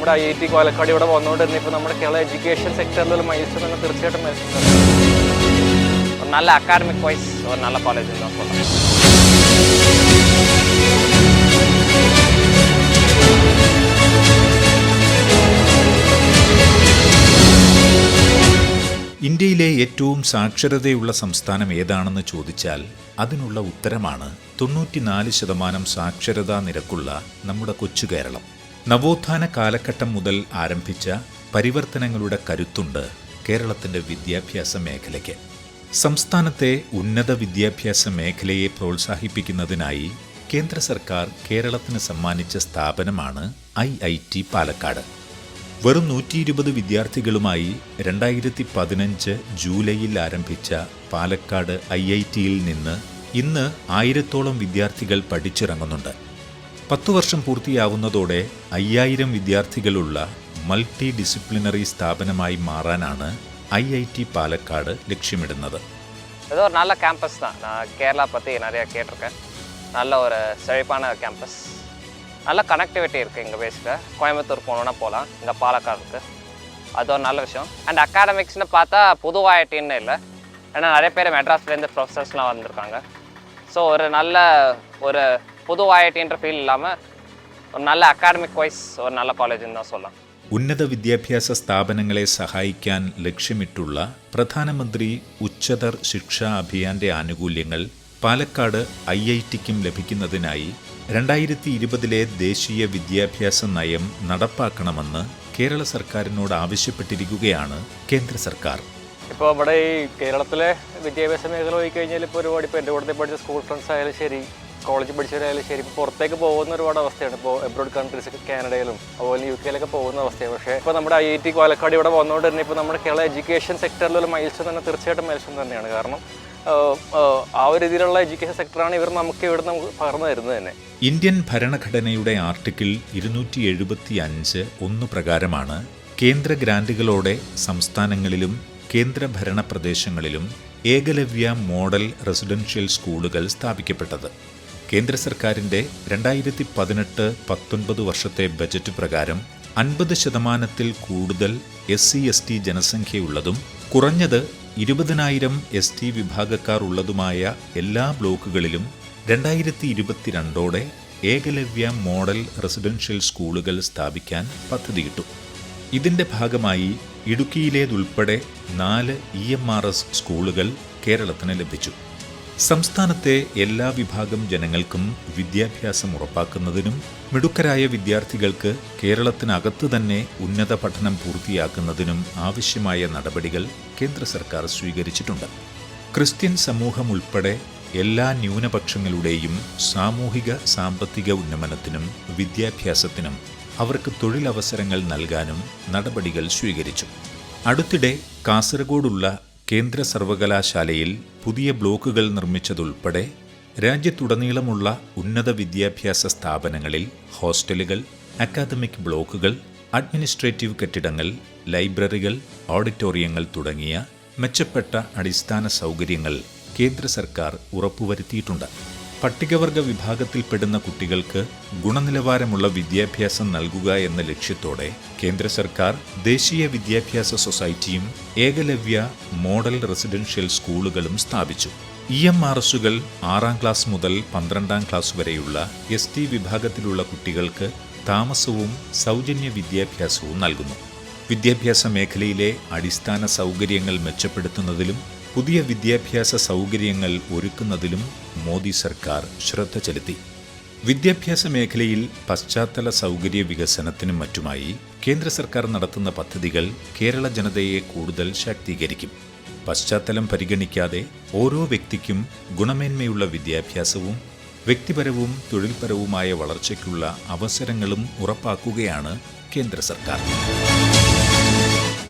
നമ്മുടെ IIT പാലക്കാട് ഇവിടെ വന്നുകൊണ്ടിരുന്ന ഇപ്പോൾ നമ്മുടെ കേരള എഡ്യൂക്കേഷൻ സെക്ടറിൽ മൈൽസ്റ്റോൺ എന്ന് തീർച്ചയായിട്ടും മൈൽസ്റ്റോൺ. നല്ല അക്കാഡമിക് വൈസ് ഒരു നല്ല കോളേജ് എന്ന് சொல்லலாம். ഇന്ത്യയിലെ ഏറ്റവും സാക്ഷരതയുള്ള സംസ്ഥാനം ഏതാണെന്ന് ചോദിച്ചാൽ അതിനുള്ള ഉത്തരമാണ് 94% സാക്ഷരതാ നിരക്കുള്ള നമ്മുടെ കൊച്ചു കേരളം. നവോത്ഥാന കാലഘട്ടം മുതൽ ആരംഭിച്ച പരിവർത്തനങ്ങളുടെ കരുത്തുണ്ട് കേരളത്തിൻ്റെ വിദ്യാഭ്യാസ മേഖലയ്ക്ക്. സംസ്ഥാനത്തെ ഉന്നത വിദ്യാഭ്യാസ മേഖലയെ പ്രോത്സാഹിപ്പിക്കുന്നതിനായി കേന്ദ്ര സർക്കാർ കേരളത്തിന് സമ്മാനിച്ച സ്ഥാപനമാണ് IIT പാലക്കാട്. വെറും 120 വിദ്യാർത്ഥികളുമായി 2015 ജൂലൈയിൽ ആരംഭിച്ച പാലക്കാട് IITയിൽ നിന്ന് ഇന്ന് 1000-ഓളം വിദ്യാർത്ഥികൾ പഠിച്ചിറങ്ങുന്നുണ്ട്. 10 വർഷം പൂർത്തിയാവുന്നതോടെ 5000 വിദ്യാർത്ഥികളുള്ള മൾട്ടി ഡിസിപ്ലിനറി സ്ഥാപനമായി മാറാനാണ് IIT പാലക്കാട് ലക്ഷ്യമിടുന്നത്. இது ஒரு நல்ல கேம்பஸ் தான். நான் கேரளா பற்றி நிறையா கேட்டிருக்கேன். நல்ல ஒரு செழிப்பான கேம்பஸ், நல்ல கனெக்டிவிட்டி இருக்குது. இங்கே பேசிக்காக கோயம்புத்தூர் போகணுன்னா போகலாம், இங்கே பாலக்காடு இருக்குது, அது ஒரு நல்ல விஷயம். அண்ட் அகாடமிக்ஸ்னு பார்த்தா புது IITன்னு இல்லை, ஏன்னா நிறைய பேர் மெட்ராஸ்லேருந்து ப்ரொஃபஸர்ஸ்லாம் வந்திருக்காங்க. ஸோ ஒரு புது IITன்ற ஃபீல் இல்லாமல் ஒரு நல்ல அகாடமிக் வைஸ் ஒரு நல்ல காலேஜ்னு தான் சொல்லலாம். ഉന്നത വിദ്യാഭ്യാസ സ്ഥാപനങ്ങളെ സഹായിക്കാൻ ലക്ഷ്യമിട്ടുള്ള പ്രധാനമന്ത്രി ഉച്ചതർ ശിക്ഷാ അഭിയാന്റെ ആനുകൂല്യങ്ങൾ പാലക്കാട് IITക്കും ലഭിക്കുന്നതിനായി 2020 ദേശീയ വിദ്യാഭ്യാസ നയം നടപ്പാക്കണമെന്ന് കേരള സർക്കാരിനോട് ആവശ്യപ്പെട്ടിരിക്കുകയാണ് കേന്ദ്ര സർക്കാർ. ഇപ്പോൾ നമ്മുടെ ഈ കേരളത്തിലെ വിദ്യാഭ്യാസ മേഖല നോക്കിക്കഴിഞ്ഞാൽ ഇപ്പോൾ ഒരുപാട് ഇപ്പോൾ എൻ്റെ കൂടെ പഠിച്ച സ്കൂൾ ഫ്രണ്ട്സ് ആയാലും ശരി, കോളേജിൽ പഠിച്ചവരായാലും ശരി, ഇപ്പോൾ പുറത്തേക്ക് പോകുന്ന ഒരുപാട് അവസ്ഥയാണ്. ഇപ്പോൾ എബ്രോഡ് കൺട്രീസ്, കാനഡയിലും അതുപോലെ UK പോകുന്ന അവസ്ഥയാണ്. പക്ഷേ ഇപ്പോൾ നമ്മുടെ IIT പാലക്കാട് ഇവിടെ വന്നുകൊണ്ടിരുന്ന ഇപ്പോൾ നമ്മുടെ കേരള എഡ്യൂക്കേഷൻ സെക്ടറിൽ മൈൽസ്റ്റോൺ തന്നെ തീർച്ചയായിട്ടും മൈൽസ്റ്റോൺ തന്നെയാണ്. കാരണം ആ ഒരു രീതിയിലുള്ള എഡ്യൂക്കേഷൻ സെക്ടറാണ് ഇവർ നമുക്ക് ഇവിടെ നമുക്ക് പകർന്നു തരുന്നത് തന്നെ. ഇന്ത്യൻ ഭരണഘടനയുടെ ആർട്ടിക്കിൾ 275(1) പ്രകാരമാണ് കേന്ദ്ര ഗ്രാന്റുകളോടെ സംസ്ഥാനങ്ങളിലും കേന്ദ്രഭരണ പ്രദേശങ്ങളിലും ഏകലവ്യ മോഡൽ റെസിഡൻഷ്യൽ സ്കൂളുകൾ സ്ഥാപിക്കപ്പെട്ടത്. കേന്ദ്ര സർക്കാരിൻ്റെ 2018-19 വർഷത്തെ ബജറ്റ് പ്രകാരം 50% കൂടുതൽ SC/ST ജനസംഖ്യയുള്ളതും കുറഞ്ഞത് 20,000 ST വിഭാഗക്കാർ ഉള്ളതുമായ എല്ലാ ബ്ലോക്കുകളിലും 2022 ഏകലവ്യ മോഡൽ റെസിഡൻഷ്യൽ സ്കൂളുകൾ സ്ഥാപിക്കാൻ പദ്ധതിയിട്ടു. ഇതിൻ്റെ ഭാഗമായി ഇടുക്കിയിലേതുൾപ്പെടെ 4 EMRS സ്കൂളുകൾ കേരളത്തിന് ലഭിച്ചു. സംസ്ഥാനത്തെ എല്ലാ വിഭാഗം ജനങ്ങൾക്കും വിദ്യാഭ്യാസം ഉറപ്പാക്കുന്നതിനും മിടുക്കരായ വിദ്യാർത്ഥികൾക്ക് കേരളത്തിനകത്ത് തന്നെ ഉന്നത പഠനം പൂർത്തിയാക്കുന്നതിനും ആവശ്യമായ നടപടികൾ കേന്ദ്ര സർക്കാർ സ്വീകരിച്ചിട്ടുണ്ട്. ക്രിസ്ത്യൻ സമൂഹം ഉൾപ്പെടെ എല്ലാ ന്യൂനപക്ഷങ്ങളുടെയും സാമൂഹിക സാമ്പത്തിക ഉന്നമനത്തിനും വിദ്യാഭ്യാസത്തിനും അവർക്ക് തൊഴിലവസരങ്ങൾ നൽകാനും നടപടികൾ സ്വീകരിച്ചു. അടുത്തിടെ കാസർഗോഡുള്ള കേന്ദ്ര സർവകലാശാലയിൽ പുതിയ ബ്ലോക്കുകൾ നിർമ്മിച്ചതുൾപ്പെടെ രാജ്യത്തുടനീളമുള്ള ഉന്നത വിദ്യാഭ്യാസ സ്ഥാപനങ്ങളിൽ ഹോസ്റ്റലുകൾ, അക്കാദമിക് ബ്ലോക്കുകൾ, അഡ്മിനിസ്ട്രേറ്റീവ് കെട്ടിടങ്ങൾ, ലൈബ്രറികൾ, ഓഡിറ്റോറിയങ്ങൾ തുടങ്ങിയ മെച്ചപ്പെട്ട അടിസ്ഥാന സൗകര്യങ്ങൾ കേന്ദ്ര സർക്കാർ ഉറപ്പുവരുത്തിയിട്ടുണ്ട്. പട്ടികവർഗ വിഭാഗത്തിൽപ്പെടുന്ന കുട്ടികൾക്ക് ഗുണനിലവാരമുള്ള വിദ്യാഭ്യാസം നൽകുക എന്ന ലക്ഷ്യത്തോടെ കേന്ദ്ര സർക്കാർ ദേശീയ വിദ്യാഭ്യാസ സൊസൈറ്റിയും ഏകലവ്യ മോഡൽ റെസിഡൻഷ്യൽ സ്കൂളുകളും സ്ഥാപിച്ചു. EMRSകൾ 6ാം ക്ലാസ് മുതൽ 12ാം ക്ലാസ് വരെയുള്ള ST വിഭാഗത്തിലുള്ള കുട്ടികൾക്ക് താമസവും സൗജന്യ വിദ്യാഭ്യാസവും നൽകുന്നു. വിദ്യാഭ്യാസ മേഖലയിലെ അടിസ്ഥാന സൗകര്യങ്ങൾ മെച്ചപ്പെടുത്തുന്നതിലും പുതിയ വിദ്യാഭ്യാസ സൗകര്യങ്ങൾ ഒരുക്കുന്നതിലും മോദി സർക്കാർ ശ്രദ്ധ ചെലുത്തി. വിദ്യാഭ്യാസ മേഖലയിൽ പശ്ചാത്തല സൗകര്യ വികസനത്തിനും മറ്റുമായി കേന്ദ്ര സർക്കാർ നടത്തുന്ന പദ്ധതികൾ കേരള ജനതയെ കൂടുതൽ ശാക്തീകരിക്കും. പശ്ചാത്തലം പരിഗണിക്കാതെ ഓരോ വ്യക്തിക്കും ഗുണമേന്മയുള്ള വിദ്യാഭ്യാസവും വ്യക്തിപരവും തൊഴിൽപരവുമായ വളർച്ചയ്ക്കുള്ള അവസരങ്ങളും ഉറപ്പാക്കുകയാണ് കേന്ദ്ര സർക്കാർ.